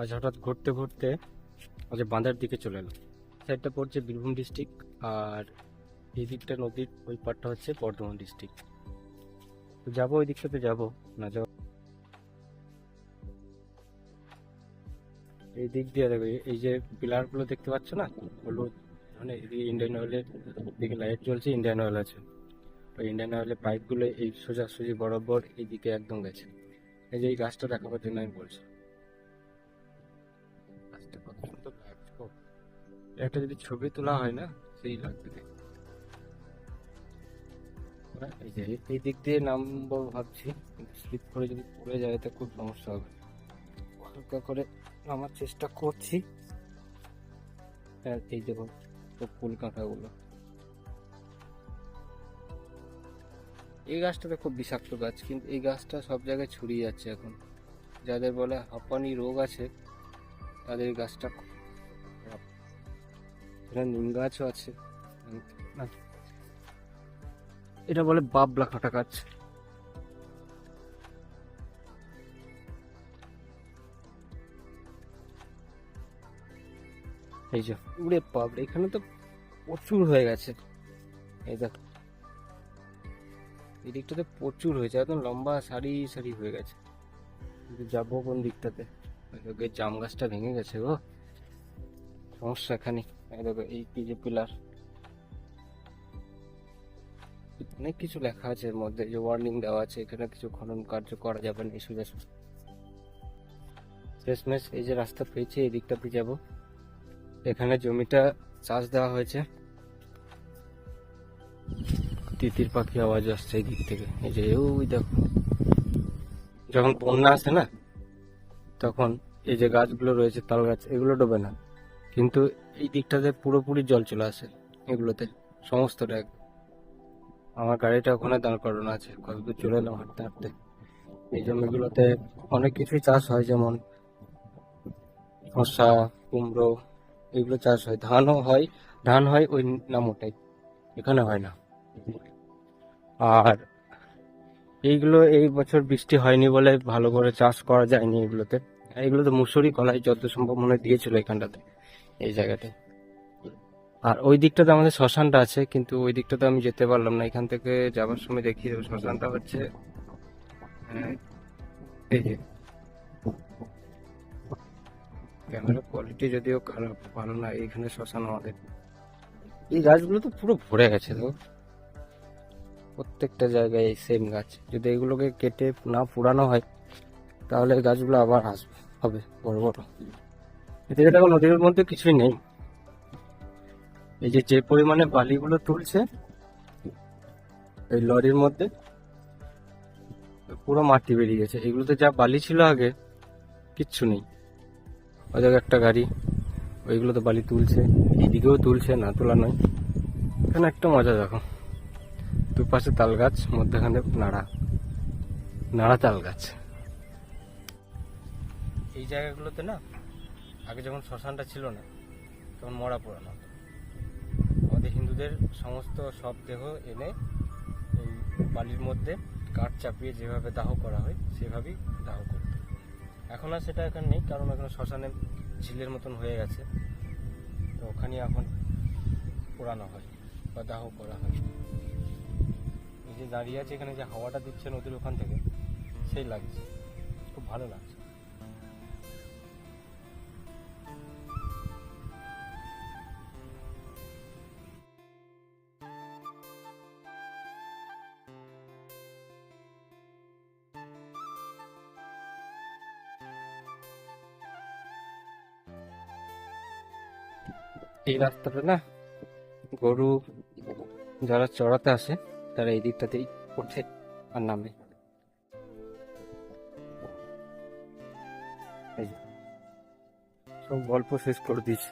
আজ হঠাৎ ঘুরতে ঘুরতে আজ বাঁধার দিকে চলে এলাম। সাইডটা পড়ছে বীরভূম ডিস্ট্রিক্ট, আর এই দিকটা নদীর ওই পাড়টা হচ্ছে বর্ধমান ডিস্ট্রিক্ট। তো যাবো ওই দিকটাতে, যাবো না যাবো এই দিক দিয়ে। দেখো এই যে পিলার গুলো দেখতে পাচ্ছ না, হলুদ, মানে এদিকে ইন্ডিয়ান অয়েলের দিকে লাইট জ্বলছে, ইন্ডিয়ান অয়েল আছে। ওই ইন্ডিয়ান অয়েলের পাইপ গুলো এই সোজাসুজি বরাবর এইদিকে একদম গেছে। এই যে এই গাছটা দেখাবার জন্য আমি বলছি, গাছটা কত সুন্দর লাগছে গো। একটা যদি ছবি তোলা হয় না, সেই লাগবে দেখতে। এই যে এই দিক দিয়ে নামবো ভাবছি, কিন্তু স্লিপ করে যদি পড়ে যায় তো খুব সমস্যা হবে। হালকা করে নামার চেষ্টা করছি। আর এই দেখো সব ফুল কাঁটাগুলো, এই গাছটাতে খুব বিষাক্ত গাছ, কিন্তু এই গাছটা সব জায়গায় ছড়িয়ে যাচ্ছে এখন। যাদের বলে হাঁপানি রোগ আছে তাদের এই গাছটা খুব খারাপ। এখানে নিম গাছও আছে, না, এটা বলে বাবলা কাঁটা গাছ। এই যে উড়ে বাবরে, এখানে তো প্রচুর হয়ে গেছে। এই দেখ এই দিকটাতে প্রচুর হয়েছে, একদম লম্বা সারি সারি হয়ে গেছে। কিন্তু যাবো কোন দিকটাতে? ওই দেখো, এই জাম গাছটা ভেঙে গেছে গো, সমস্যা এখানে। এই দেখো এই কি যে পিলার, অনেক কিছু লেখা আছে এর মধ্যে, যে ওয়ার্নিং দেওয়া আছে এখানে কিছু খনন কার্য করা যাবে না, এই সোজা সোজা। শেষমেশ এই যে রাস্তা পেয়েছি, এই দিকটাতে যাব। এখানে জমিটা চাষ দেওয়া হয়েছে। তিতির পাখি আওয়াজ আসছে এই দিক থেকে। এই যে ওই দেখো, যখন বন্যা আসে না তখন এই যে গাছগুলো রয়েছে তাল গাছ, এগুলো ডোবে না, কিন্তু এই দিকটাতে পুরোপুরি জল চলে আসে এগুলোতে, সমস্তটা আমার গাড়িটা ওখানে দাঁড় করানো আছে, কতদূর চলে এলাম হাঁটতে হাঁটতে। এই জমিগুলোতে অনেক কিছুই চাষ হয়, যেমন শসা, কুমড়ো, এগুলো চাষ হয়। ধানও হয়, ধান হয় ওই নামটাই, এখানে হয় না। আর এইগুলো এই বছর বৃষ্টি হয়নি বলে ভালো করে চাষ করা যায়নি এগুলোতে। এগুলোতে মুসুরি কলাই যত সম্ভব মনে হয় দিয়েছিল এখানটাতে, এই জায়গাটায়। আর ওই দিকটাতে আমাদের শ্মশানটা আছে, কিন্তু ওই দিকটাতে আমি যেতে পারলাম না। এখান থেকে যাওয়ার সময় দেখি শ্মশানটা হচ্ছে এই যে, ক্যামেরা কোয়ালিটি যদিও খারাপ, ভালো না। এইখানে শ্মশান আমাদের, এই গাছগুলো তো পুরো ভরে গেছে তো, প্রত্যেকটা জায়গায় এই সেম গাছ। যদি এগুলোকে কেটে না পুরানো হয় তাহলে এই গাছগুলো আবার আসবে, হবে বড় বড়। এদিকে দেখো নদীর মধ্যে কিছুই নেই। এই যে যে পরিমাণে বালিগুলো তুলছে এই লরির মধ্যে, পুরো মাটি বেরিয়ে গেছে। এগুলোতে যা বালি ছিল আগে, কিচ্ছু নেই। ওই দেখো একটা গাড়ি, ওইগুলো তো বালি তুলছে, এইদিকেও তুলছে, না তোলা নয়। এখানে একটা মজা দেখো, দুপাশে তাল গাছ, মধ্যখানে নাড়া, নাড়া তাল গাছ। এই জায়গাগুলোতে না আগে যখন শ্মশানটা ছিল না তখন মরা পোড়ানো হতো। আমাদের হিন্দুদের সমস্ত সব দেহ এনে এই বালির মধ্যে কাঠ চাপিয়ে যেভাবে দাহ করা হয় সেভাবেই দাহ করতো। এখন আর সেটা এখানে নেই, কারণ এখন শ্মশানে ঝিলের মতন হয়ে গেছে, তো ওখানে এখন পোড়ানো হয় বা দাহ করা হয়। এই যে দাঁড়িয়ে আছে এখানে, যে হাওয়াটা দিচ্ছে নদীর ওখান থেকে, সেই লাগছে, খুব ভালো লাগছে। এই রাস্তাটা না, গরু যারা চড়াতে আসে তারা এই দিকটাতেই ওঠে আর নামে। এই যে, সব গল্প শেষ করে দিয়েছে।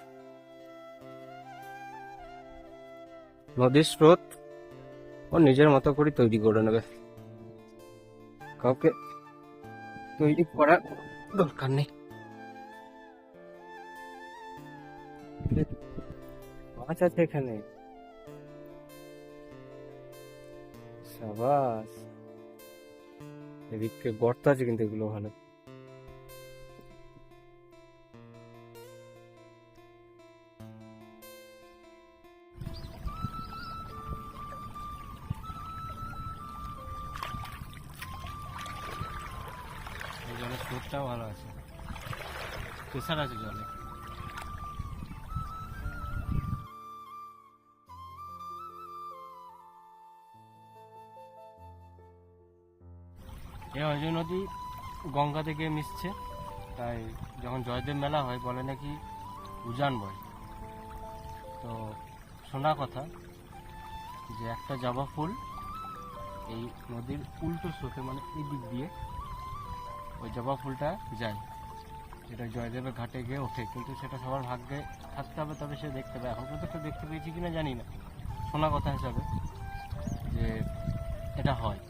নদীর স্রোত ও নিজের মতো করে তৈরি করে নেবে, কাউকে তৈরি করার দরকার নেই। মাছ আছে এখানে, সাবাস। এদিকে গর্ত আছে, কিন্তু এগুলো ভালো। জলের স্রোতটাও ভালো আছে, প্রেশার আছে জলে। এই অজয় নদী গঙ্গা থেকে মিশছে, তাই যখন জয়দেব মেলা হয় বলে নাকি উজান বয়। তো শোনা কথা যে একটা জবা ফুল এই নদীর উল্টো স্রোতে, মানে এই দিক দিয়ে ওই জবা ফুলটা যায়, এটা জয়দেবের ঘাটে গিয়ে ওঠে। কিন্তু সেটা সবার ভাগ্যে থাকতে হবে, তবে সে দেখতে পাবে। এখন পর্যন্ত দেখতে পেয়েছি কিনা জানি না, শোনা কথা হিসাবে যে এটা হয়।